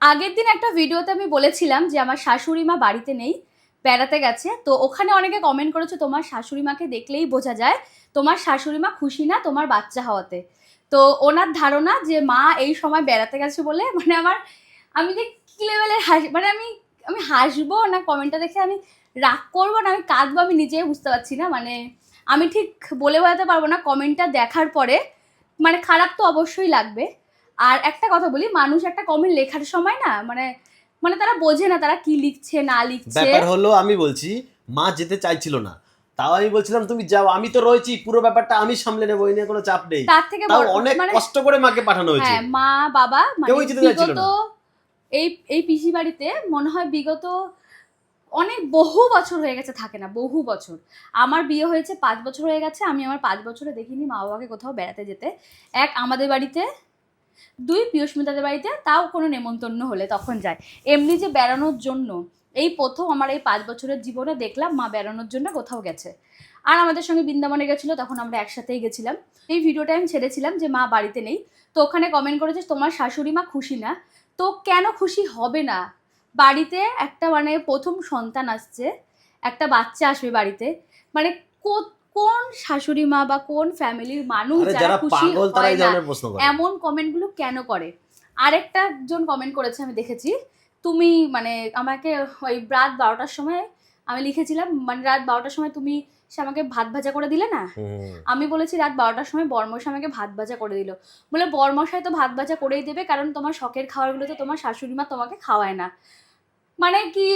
আগের দিন একটা ভিডিওতে আমি বলেছিলাম যে আমার শাশুড়ি মা বাড়িতে নেই, বেড়াতে গেছে। তো ওখানে অনেকে কমেন্ট করেছে তোমার শাশুড়ি মাকে দেখলেই বোঝা যায় তোমার শাশুড়ি মা খুশি না তোমার বাচ্চা হওয়াতে। তো ওনার ধারণা যে মা এই সময় বেড়াতে গেছে বলে মানে আমি যে কি লেভেলের মানে আমি আমি হাসবো না কমেন্টটা দেখে, আমি রাগ করবো না আমি কাঁদবো, আমি নিজেই বুঝতে পারছি না। মানে আমি ঠিক বলে বোঝাতে পারবো না। কমেন্টটা দেখার পরে মানে খারাপ তো অবশ্যই লাগবে। আর একটা কথা বলি, মানুষ একটা কমেন্ট লেখার সময় না মানে মানে তারা বোঝে না তারা কি লিখছে না লিখছে। ব্যাপার হলো আমি বলছি মা যেতে চাইছিল না, তাও আমি বলছিলাম তুমি যাও, আমি তো রয়েছি, পুরো ব্যাপারটা আমি সামলে নেবো, এই নিয়ে কোনো চাপ নেই। তার থেকে তাও বড় অনেক মানে কষ্ট করে মাকে পাঠানো হয়েছে। হ্যাঁ, মা বাবা মানে কেউই যেতে চাইছিল বিগত না। এই এই পিসি বাড়িতে মনে হয় বিগত অনেক বহু বছর হয়ে গেছে থাকে না, বহু বছর। আমার বিয়ে হয়েছে 5 বছর হয়ে গেছে, আমি আমার 5 বছরে দেখিনি মা বাবাকে কোথাও বেড়াতে যেতে। এক আমাদের বাড়িতে, দুই পিয়ুষ্মিতাদের বাড়িতে, তাও কোনো নেমন্তন্ন হলে তখন যায়। এমনি যে বেড়ানোর জন্য এই প্রথম আমার এই 5 বছরের জীবনে দেখলাম মা বেড়ানোর জন্য কোথাও গেছে। আর আমাদের সঙ্গে বৃন্দাবনে গেছিলো, তখন আমরা একসাথেই গেছিলাম। এই ভিডিওটা আমি ছেড়েছিলাম যে মা বাড়িতে নেই। তো ওখানে কমেন্ট করেছে তোমার শাশুড়ি মা খুশি না। তো কেন খুশি হবে না? বাড়িতে একটা মানে প্রথম সন্তান আসছে, একটা বাচ্চা আসবে বাড়িতে, মানে কোন শাশুড়ি মা বা কোন ফ্যামিলির মানুষ যারা খুশি পাগল তারা হয় এই না ধরনের প্রশ্ন করে। এমন কমেন্টগুলো কেন করে? আরেকটা জন কমেন্ট করেছে আমি দেখেছি, তুমি মানে আমাকে ওই রাত 12টার সময় আমি লিখেছিলাম মানে রাত 12টার সময় তুমি সে আমাকে ভাত ভাজা করে দিলে না। আমি বলেছি রাত 12টার সময় বরমশাই আমাকে ভাত ভাজা করে দিল। বলে বরমশাই তো ভাত ভাজা করেই দেবে, কারণ তোমার শখের খাবারগুলো তো তোমার শাশুড়ি মা তোমাকে খাওয়ায় না। মানে কি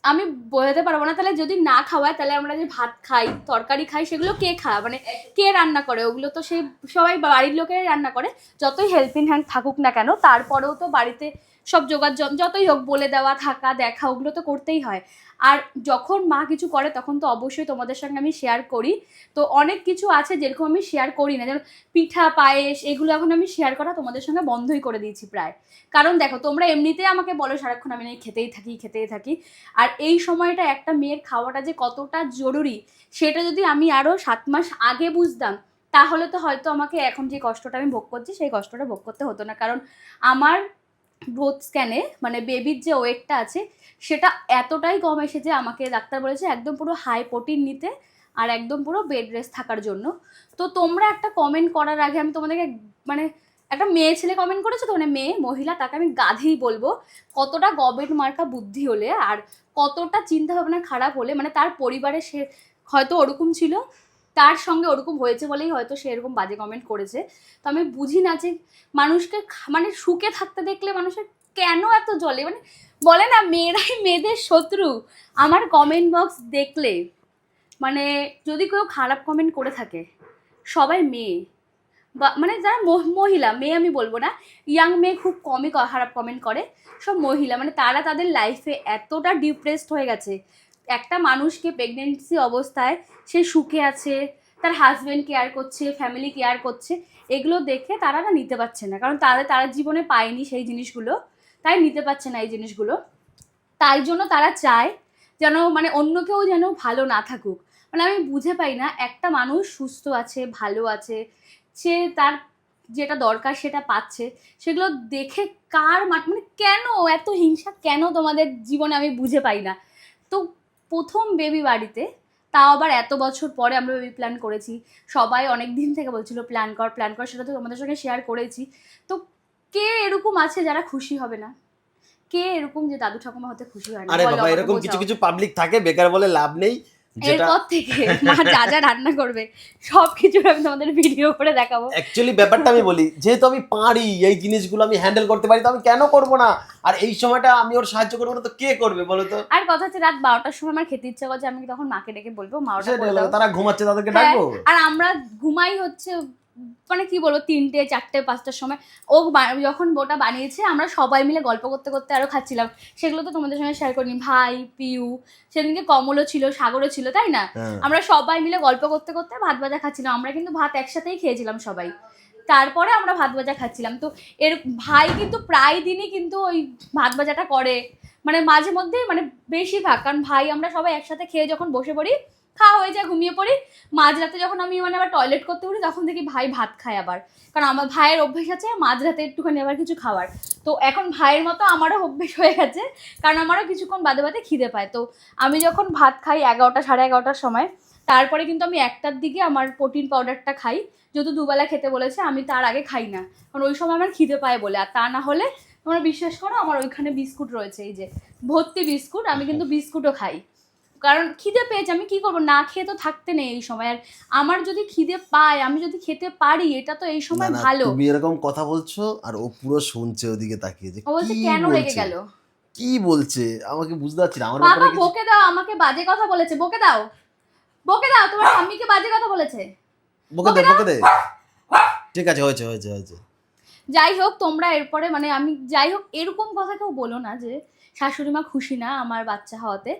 আমি বোঝাতে পারবো না। তাহলে যদি না খাওয়ায় তাহলে আমরা যে ভাত খাই তরকারি খাই সেগুলো কে খায়, মানে কে রান্না করে? ওগুলো তো সেই সবাই বাড়ির লোকেরাই রান্না করে। যতই হেল্পিং হ্যান্ড থাকুক না কেন তারপরেও তো বাড়িতে সব জোগাড় যতই হোক বলে দেওয়া থাকা দেখা ওগুলো তো করতেই হয়। আর যখন মা কিছু করে তখন তো অবশ্যই তোমাদের সঙ্গে আমি শেয়ার করি। তো অনেক কিছু আছে যেরকম আমি শেয়ার করি না, যেমন পিঠা পায়েস এগুলো এখন আমি শেয়ার করা তোমাদের সঙ্গে বন্ধই করে দিয়েছি প্রায়। কারণ দেখো তোমরা এমনিতেই আমাকে বলো সারাক্ষণ আমি নাকি খেতেই থাকি। আর এই সময়টা একটা মেয়ের খাওয়াটা যে কতটা জরুরি সেটা যদি আমি আরও 7 মাস আগে বুঝতাম তাহলে তো হয়তো আমাকে এখন যে কষ্টটা আমি ভোগ করছি সেই কষ্টটা ভোগ করতে হতো না। কারণ আমার গ্রোথ স্ক্যানে মানে বেবির যে ওয়েটটা আছে সেটা এতটাই কম এসেছে, আমাকে ডাক্তার বলেছে একদম পুরো হাই প্রোটিন নিতে আর একদম পুরো বেড রেস্ট থাকার জন্য। তো তোমরা একটা কমেন্ট করার আগে আমি তোমাদেরকে মানে একটা মেয়ে ছেলে কমেন্ট করেছে তো মানে মেয়ে মহিলা, তাকে আমি গাধেই বলবো। কতটা গবেট মার্কা বুদ্ধি হলে আর কতটা চিন্তা ভাবনা খারাপ হলে মানে তার পরিবারে সে হয়তো ওরকম ছিল, তার সঙ্গে ওরকম হয়েছে বলেই হয়তো সে এরকম বাজে কমেন্ট করেছে। তো আমি বুঝি না যে মানুষকে মানে সুখে থাকতে দেখলে মানুষের কেন এত জ্বলে। মানে বলে না মেয়েরাই মেয়েদের শত্রু। আমার কমেন্ট বক্স দেখলে মানে যদি কেউ খারাপ কমেন্ট করে থাকে সবাই মেয়ে বা মানে যারা মহিলা, মেয়ে আমি বলবো না, ইয়াং মেয়ে খুব কমই খারাপ কমেন্ট করে, সব মহিলা। মানে তারা তাদের লাইফে এতটা ডিপ্রেসড হয়ে গেছে। একটা মানুষকে প্রেগনেন্সি অবস্থায় সে সুখে আছে, তার হাজব্যান্ড কেয়ার করছে, ফ্যামিলি কেয়ার করছে, এগুলো দেখে তারা না নিতে পারছে না। কারণ তারা জীবনে পায়নি সেই জিনিসগুলো, তাই নিতে পারছে না এই জিনিসগুলো। তাই জন্য তারা চায় যেন মানে অন্য কেউ যেন ভালো না থাকুক। মানে আমি বুঝে পাই না একটা মানুষ সুস্থ আছে ভালো আছে, সে তার যেটা দরকার সেটা পাচ্ছে, সেগুলো দেখে কার মানে কেন এত হিংসা কেন তোমাদের জীবনে আমি বুঝে পাই না। তো প্রথম বেবি বাড়িতে, তাও আবার এত বছর পরে আমরা বেবি প্ল্যান করেছি। সবাই অনেক দিন থেকে বলছিল প্ল্যান কর, সেটা তো তোমাদের সঙ্গে শেয়ার করেছি। তো কে এরকম আছে যারা খুশি হবে না? কে এরকম যে দাদু ঠাকুমা হতে খুশি হয় না? আরে বাবা, এরকম কিছু কিছু পাবলিক থাকে, বেকার বলে লাভ নেই। এরপর থেকে মা যা যা রান্না করবে সব কিছু আমি তোমাদের ভিডিও করে দেখাবো। অ্যাকচুয়ালি ব্যাপারটা আমি বলি, যেহেতু আমি পারি এই জিনিসগুলো আমি হ্যান্ডেল করতে পারি, তো আমি কেন করব না? আর এই সময়টা আমি ওর সাহায্য করবো না তো কে করবে বলো তো? আর কথা হচ্ছে রাত 12টার সময় আমার খেতে ইচ্ছা করছে, আমি তখন মাকে ডেকে বলবো মা ওটা করে দাও। তারা ঘুমাচ্ছে, তাদেরকে হ্যাঁ, ডাকবো। আর আমরা ঘুমাই হচ্ছে মানে কি বলবো 3টে 4টে 5টার সময়। ও যখন ওটা বানিয়েছে আমরা সবাই মিলে গল্প করতে করতে আরো খাচ্ছিলাম। সেগুলো তো তোমাদের সঙ্গে শেয়ার করিনি। ভাই পিউ, সেদিনকে কমলও ছিল, সাগরও ছিল, তাই না? আমরা সবাই মিলে গল্প করতে করতে ভাত ভাজা খাচ্ছিলাম। আমরা কিন্তু ভাত একসাথেই খেয়েছিলাম সবাই, তারপরে আমরা ভাত ভাজা খাচ্ছিলাম। তো এর ভাই কিন্তু প্রায় দিনই কিন্তু ওই ভাত ভাজাটা করে, মানে মাঝে মধ্যে মানে বেশিরভাগ। কারণ ভাই আমরা সবাই একসাথে খেয়ে যখন বসে পড়ি খাওয়া হয়ে যায়, ঘুমিয়ে পড়ি। মাঝরাতে যখন আমি মানে আবার টয়লেট করতে উঠি তখন দেখি ভাই ভাত খায় আবার, কারণ আমার ভাইয়ের অভ্যেস আছে মাঝরাতে একটুখানি আবার কিছু খাওয়ার। তো এখন ভাইয়ের মতো আমারও অভ্যেস হয়ে গেছে, কারণ আমারও কিছুক্ষণ বাদে বাদে খিদে পায়। তো আমি যখন ভাত খাই 11টা সাড়ে 11টার সময়, তারপরে কিন্তু আমি 1টার দিকে আমার প্রোটিন পাউডারটা খাই, যেহেতু দুবেলা খেতে বলেছে। আমি তার আগে খাই না, কারণ ওই সময় আমার খিদে পায় বলে। আর তা না হলে তোমরা বিশ্বাস করো, আমার ওইখানে বিস্কুট রয়েছে, এই যে ভর্তি বিস্কুট, আমি কিন্তু বিস্কুটও খাই, কারণ খিদে পেয়েছে। আমি কি করবো, না খেয়ে তো থাকতে নেই এই সময়। আর আমার যদি খিদে পায়, আমি যদি খেতে পারি, এটা তো এই সময় না, না, ভালো। তুমি এরকম কথা বলছো আর ও পুরো শুনছে ওদিকে তাকিয়ে যে ও বলছে কি কেন রেগে বলছে, গেল। কি বলছে আমাকে বুঝতে পারছি না। আমার বাবা ব্যাপারে কিছু বকে দাও, আমাকে বাজে কথা বলেছে, বকে দাও, বকে দাও, তোমার স্বামীকে বাজে কথা বলেছে। বকে দে, বকে দে। ঠিক আছে, হয়েছে হয়েছে হয়েছে। যাই হোক, তোমরা এরপরে মানে আমি যাই হোক এরকম কথা কেউ বলো না যে শাশুড়ি মা খুশি না আমার বাচ্চা হওয়াতে।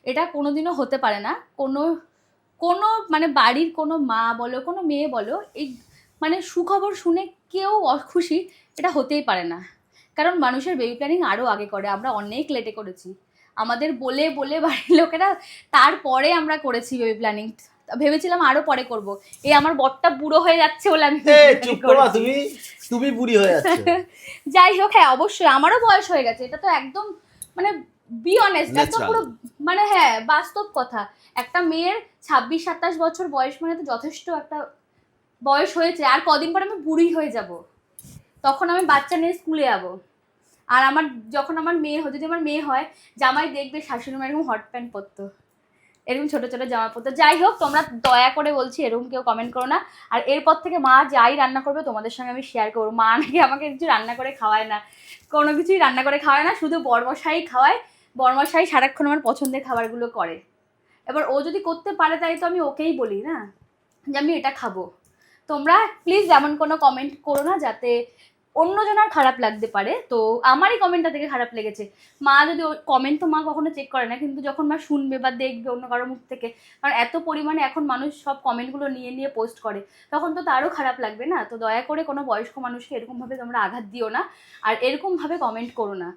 এটা কোনোদিনও হতে পারে না। কোনো কোনো মানে বাড়ির কোনো মা বলো, কোনো মেয়ে বলো, এই মানে সুখবর শুনে কেউ অখুশি এটা হতেই পারে না। কারণ মানুষের বেবি প্ল্যানিং আরও আগে করে, আমরা অনেক লেটে করেছি। আমাদের বলে বলে বাড়ির লোকেরা, তারপরে আমরা করেছি বেবি প্ল্যানিং। ভেবেছিলাম আরও পরে করব, এই আমার বরটা বুড়ো হয়ে যাচ্ছে বলে আমি চুপ করো, তুমি তুমি বুড়ি হয়ে যাচ্ছ। যাই হোক, হ্যাঁ অবশ্যই আমারও বয়স হয়ে গেছে, এটা তো একদম মানে বি অনেস্ট, একদম Natural. পুরো মানে হ্যাঁ বাস্তব কথা। একটা মেয়ের 26-27 বছর বয়স মানে তো যথেষ্ট একটা বয়স হয়েছে। আর কদিন পর আমি বুড়ি হয়ে যাব, তখন আমি বাচ্চা নিয়ে স্কুলে যাবো। আর আমার যখন আমার মেয়ে হয়, যদি আমার মেয়ে হয়, জামাই দেখবে শাশুড়ি মা এরকম হট প্যান্ট পরতো, এরকম ছোট ছোট জামা পরতো। যাই হোক, তোমরা দয়া করে বলছি এরকম কেউ কমেন্ট করো না। আর এরপর থেকে মা যাই রান্না করবে তোমাদের সঙ্গে আমি শেয়ার করবো। মা নাকি আমাকে কিছু রান্না করে খাওয়ায় না, কোনো কিছুই রান্না করে খাওয়ায় না, শুধু বড়মশাই খাওয়ায়। বড়মশাই সারাক্ষণ আমার পছন্দের খাবারগুলো করে। এবার ও যদি করতে পারে তাই তো আমি ওকেই বলি না যে আমি এটা খাবো। তোমরা প্লিজ এমন কোনো কমেন্ট করো না যাতে অন্যজনের খারাপ লাগতে পারে। তো আমারই কমেন্টটা থেকে খারাপ লেগেছে। মা যদি কমেন্ট তো মা কখনো চেক করে না, কিন্তু যখন মা শুনবে বা দেখবে অন্য কারোর মুখ থেকে, কারণ এত পরিমাণে এখন মানুষ সব কমেন্টগুলো নিয়ে নিয়ে পোস্ট করে, তখন তো তারও খারাপ লাগবে না। তো দয়া করে কোনো বয়স্ক মানুষকে এরকমভাবে তোমরা আঘাত দিও না, আর এরকমভাবে কমেন্ট করো না।